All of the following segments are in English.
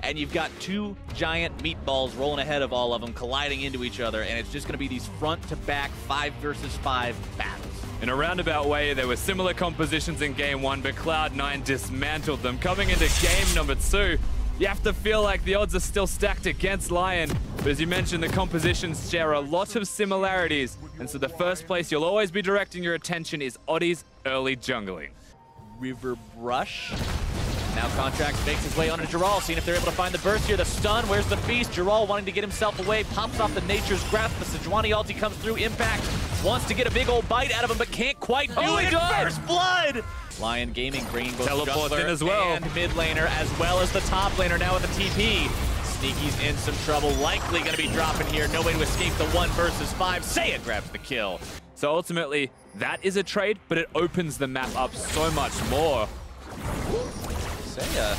and you've got two giant meatballs rolling ahead of all of them, colliding into each other, and it's just going to be these front-to-back 5 versus 5 battles. In a roundabout way, there were similar compositions in Game 1, but Cloud9 dismantled them. Coming into Game number 2, you have to feel like the odds are still stacked against LYN. But as you mentioned, the compositions share a lot of similarities. And so the first place you'll always be directing your attention is Oddie's early jungling. River Brush. Now Contracts makes his way onto Giral, seeing if they're able to find the burst here. The stun, where's the feast? Giral wanting to get himself away, pops off the Nature's Grasp. The Sejuani ulti comes through. Impact wants to get a big old bite out of him, but can't quite do it. First blood! Lyon Gaming bringing both Teleport jungler in as well. and mid laner, as well as the top laner now with the TP. Sneaky's in some trouble, likely going to be dropping here. No way to escape the 1 versus 5. Seiya grabs the kill. So ultimately, that is a trade, but it opens the map up so much more. Seiya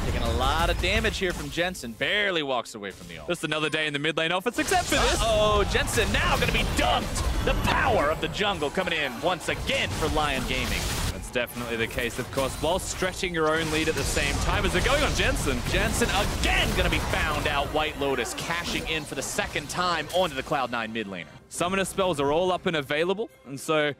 taking a lot of damage here from Jensen. Barely walks away from the ult. Just another day in the mid lane offense, except for this. Oh, Jensen now going to be dumped. The power of the jungle coming in once again for Lyon Gaming. That's definitely the case, of course, while stretching your own lead at the same time as they're going on Jensen. Jensen again going to be found out. White Lotus cashing in for the second time onto the Cloud9 mid laner. Summoner spells are all up and available, and so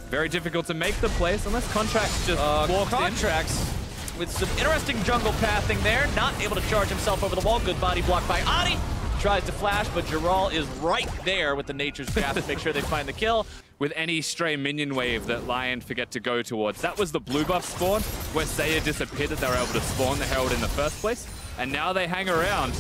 very difficult to make the place unless Contracts just walks Contracts with some interesting jungle pathing there. Not able to charge himself over the wall. Good body block by Adi. Tries to flash, but Giral is right there with the Nature's Grasp to make sure they find the kill. With any stray minion wave that LYN forget to go towards. That was the blue buff spawn, where Seiya disappeared that they were able to spawn the Herald in the first place, and now they hang around.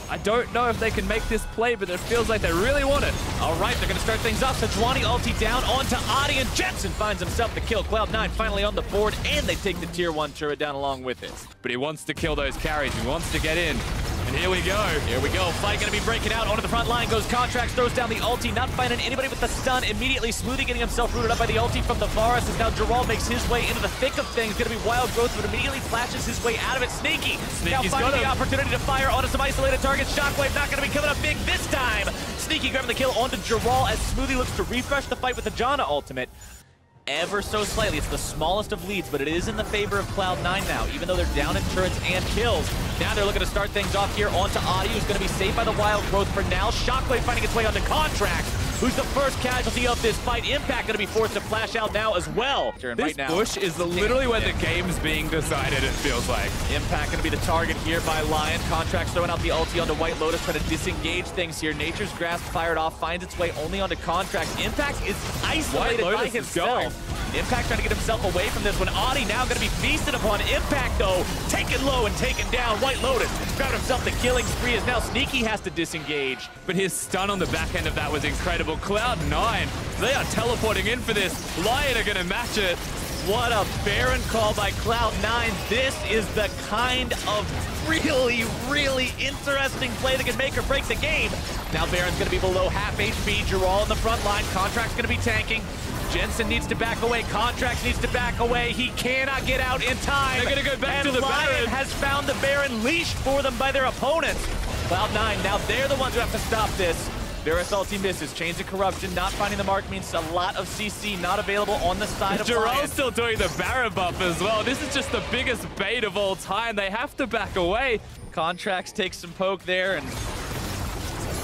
I don't know if they can make this play, but it feels like they really want it. All right, they're going to start things off. Sejuani ulti down onto Adi, and Jensen finds himself the kill. Cloud9 finally on the board, and they take the tier 1 turret down along with it. But he wants to kill those carries. He wants to get in. And here we go. Here we go. Fight going to be breaking out. Onto the front line goes Contracts, throws down the ulti, not finding anybody with the stun. Immediately Smoothie getting himself rooted up by the ulti from the Varus, as now Giral makes his way into the thick of things. Going to be wild growth, but immediately flashes his way out of it. Sneaky's now finding the opportunity to fire onto some isolated targets. Shockwave not going to be coming up big this time. Sneaky grabbing the kill onto Giral as Smoothie looks to refresh the fight with the Janna ultimate. Ever so slightly. It's the smallest of leads, but it is in the favor of Cloud9 now, even though they're down in turrets and kills. Now they're looking to start things off here onto Adi, who's going to be saved by the wild growth for now. Shockwave finding its way onto Contracts, who's the first casualty of this fight. Impact going to be forced to flash out now as well. This bush is literally where the game's being decided, it feels like. Impact going to be the target here by Lyon. Contracts throwing out the ulti onto White Lotus, trying to disengage things here. Nature's Grasp fired off, finds its way only onto Contracts. Impact is isolated by himself. Impact trying to get himself away from this one. Adi now going to be feasted upon. Impact, though, taken low and taken down. White Lotus grabbing himself the killing spree as now Sneaky has to disengage. But his stun on the back end of that was incredible. Cloud9, they are teleporting in for this. LYN are going to match it. What a Baron call by Cloud9. This is the kind of really, really interesting play that can make or break the game. Now Baron's going to be below half HP. Giral in the front line. Contract's going to be tanking. Jensen needs to back away. Contracts needs to back away. He cannot get out in time. They're going to go back to the Lyon Baron. Has found the Baron leashed for them by their opponents. Cloud9, now they're the ones who have to stop this. Varus ulti misses. Chains of Corruption not finding the mark means a lot of CC not available on the side of Lyon. Giral's still doing the Baron buff as well. This is just the biggest bait of all time. They have to back away. Contracts takes some poke there, and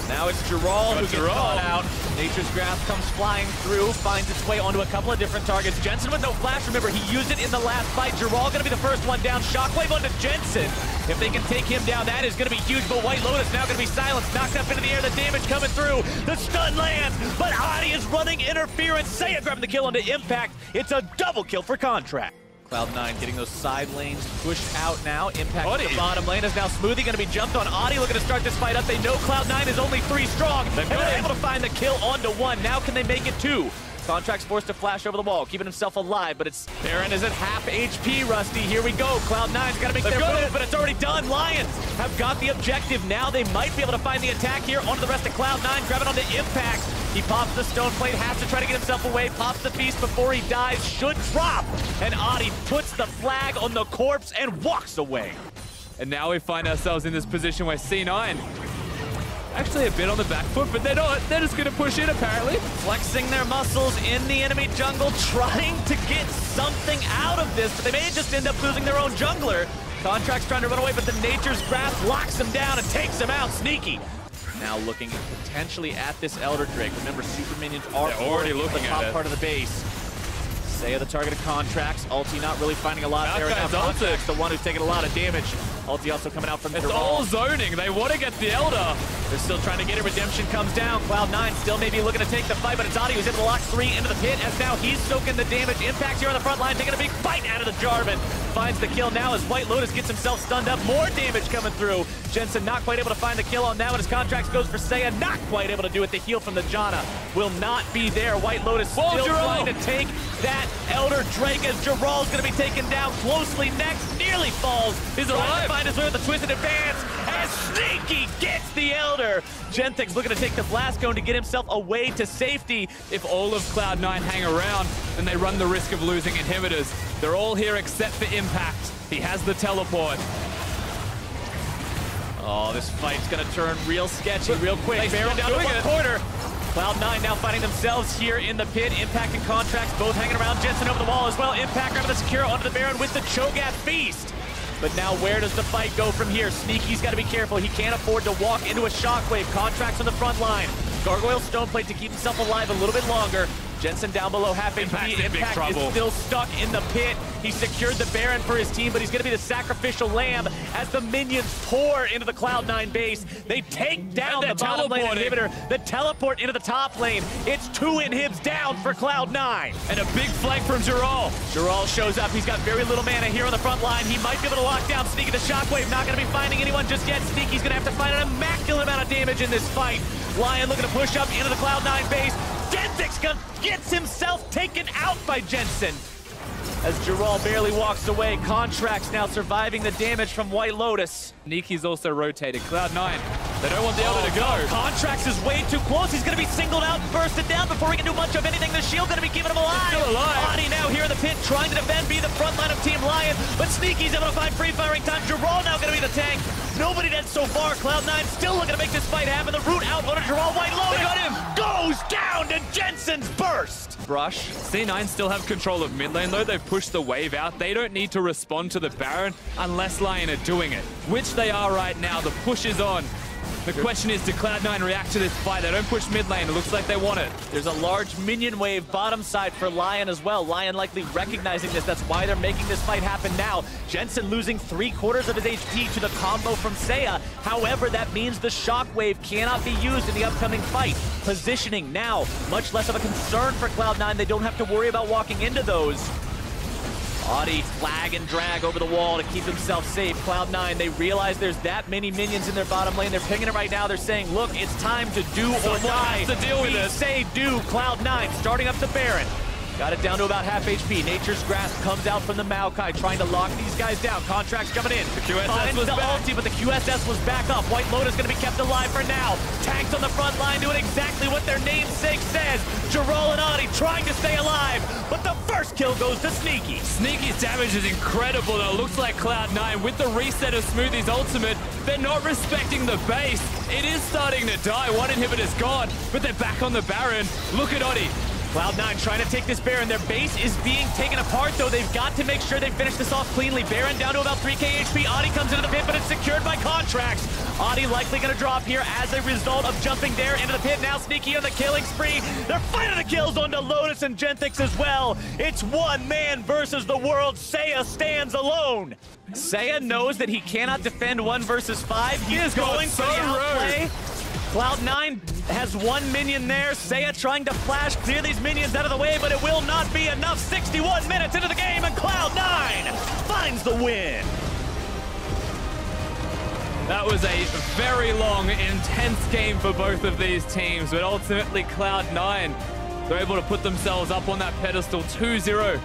now it's Giral who gets caught out. Nature's Grasp comes flying through, finds its way onto a couple of different targets. Jensen with no flash. Remember, he used it in the last fight. Giral going to be the first one down. Shockwave onto Jensen. If they can take him down, that is going to be huge. But White Lotus now going to be silenced, knocked up into the air. The damage coming through. The stun lands, but Adi is running interference. Seiya grabbing the kill onto Impact. It's a double kill for Contract. Cloud9 getting those side lanes pushed out now. Impact to the bottom lane is now Smoothie going to be jumped on. Adi looking to start this fight up. They know Cloud9 is only 3 strong. And they're able to find the kill onto 1. Now can they make it 2? Contract's forced to flash over the wall, keeping himself alive, but it's Baron is at half HP, Rusty. Here we go. Cloud9's got to make their move, but it's already done. Lions have got the objective. Now they might be able to find the attack here onto the rest of Cloud9, grabbing onto Impact. He pops the stone plate, has to try to get himself away, pops the feast before he dies, should drop. And Adi puts the flag on the corpse and walks away. And now we find ourselves in this position where C9 actually a bit on the back foot, but they're not. They're just going to push in, apparently. Flexing their muscles in the enemy jungle, trying to get something out of this, but they may just end up losing their own jungler. Contract's trying to run away, but the Nature's Grasp locks him down and takes him out. Sneaky. Now looking potentially at this Elder Drake. Remember, super minions are already looking the at top part of the base. Saya the target of Contracts. Ulti not really finding a lot there. Now Contracts the one who's taking a lot of damage. Ulti also coming out from It's Jerome. all zoning. They want to get the Elder. They're still trying to get it. Redemption comes down. Cloud9 still maybe looking to take the fight, but it's Adi who's able to lock 3 into the pit as now he's soaking the damage. Impact here on the front line, taking a big fight out of the Jarvan. Finds the kill now as White Lotus gets himself stunned up. More damage coming through. Jensen not quite able to find the kill on that one as Contracts goes for Saya. Not quite able to do it. The heal from the Janna will not be there. White Lotus still trying to take that Elder Drake as Jarrell's going to be taken down closely next. Nearly falls. He's alive. To find his way with the twisted advance as Sneaky gets the Elder. Genthix looking to take the Blast Cone to get himself away to safety. If all of Cloud9 hang around, then they run the risk of losing inhibitors. They're all here except for Impact. He has the teleport. Oh, this fight's gonna turn real sketchy real quick. Baron down to one quarter. Cloud9 now finding themselves here in the pit. Impact and Contracts both hanging around. Jensen over the wall as well. Impact grabbing the Secure onto the Baron with the Cho'Gath Feast. But now where does the fight go from here? Sneaky's got to be careful. He can't afford to walk into a Shockwave. Contracts on the front line. Gargoyle Stoneplate to keep himself alive a little bit longer. Jensen down below half HP. Impact is still stuck in the pit. He secured the Baron for his team, but he's going to be the sacrificial lamb as the minions pour into the Cloud9 base. They take down the bottom lane inhibitor. The teleport into the top lane. It's 2 inhibs down for Cloud9. And a big flank from Jarrell. Jarrell shows up. He's got very little mana here on the front line. He might be able to lock down Sneaky the Shockwave. Not going to be finding anyone just yet. Sneaky's going to have to find an immaculate amount of damage in this fight. Lyon looking to push up into the Cloud9 base. Genthix gets himself taken out by Jensen. As Jarrell barely walks away, Contracts now surviving the damage from White Lotus. Sneaky's also rotated. Cloud9, they don't want the Elder to go. Contracts is way too close. He's going to be singled out and bursted down before he can do much of anything. The shield going to be keeping him alive. He's still alive. Adi now here in the pit trying to defend, be the front line of Team Lion, but Sneaky's able to find free firing time. Jarrell now going to be the tank. Nobody dead so far. Cloud9 still looking to make this fight happen. The root out on a Jarrell. White Lotus got him. Goes down to Jensen's burst. Brush. C9 still have control of mid lane though. They've pushed the wave out. They don't need to respond to the Baron unless Lyon are doing it, which they are right now. The push is on. The question is, do Cloud9 react to this fight? They don't push mid lane. It looks like they want it. There's a large minion wave bottom side for Lyon as well. Lyon likely recognizing this. That's why they're making this fight happen now. Jensen losing 3/4 of his HP to the combo from Saya. However, that means the Shockwave cannot be used in the upcoming fight. Positioning now, much less of a concern for Cloud9. They don't have to worry about walking into those. Adi flag and drag over the wall to keep himself safe. Cloud9, they realize there's that many minions in their bottom lane. They're pinging it right now. They're saying, look, it's time to do or die. To deal with it. Say do. Cloud9 starting up the Baron. Got it down to about half HP. Nature's Grasp comes out from the Maokai, trying to lock these guys down. Contracts jumping in. The QSS finds was the back. ulti, but the QSS was back up. White Lotus going to be kept alive for now. Tanks on the front line doing exactly what their namesake says. Jarrell and Adi trying to stay alive, but the first kill goes to Sneaky. Sneaky's damage is incredible though. Looks like Cloud9 with the reset of Smoothie's ultimate. They're not respecting the base. It is starting to die. One inhibitor's gone, but they're back on the Baron. Look at Adi. Cloud9 trying to take this Baron. Their base is being taken apart, though. They've got to make sure they finish this off cleanly. Baron down to about 3k HP. Adi comes into the pit, but it's secured by Contracts. Adi likely going to drop here as a result of jumping there into the pit. Now Sneaky on the killing spree. They're finding the kills onto Lotus and Genthix as well. It's one man versus the world. Saya stands alone. Saya knows that he cannot defend 1 versus 5. He is going for the outplay. Cloud9 has 1 minion there. Saya trying to flash, clear these minions out of the way, but it will not be enough. 61 minutes into the game, and Cloud9 finds the win. That was a very long, intense game for both of these teams, but ultimately Cloud9, they're able to put themselves up on that pedestal 2-0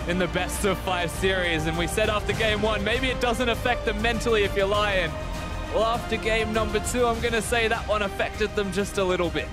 in the best of 5 series. And we said after game 1, maybe it doesn't affect them mentally if you're Lyon. Well, after game number 2, I'm going to say that one affected them just a little bit.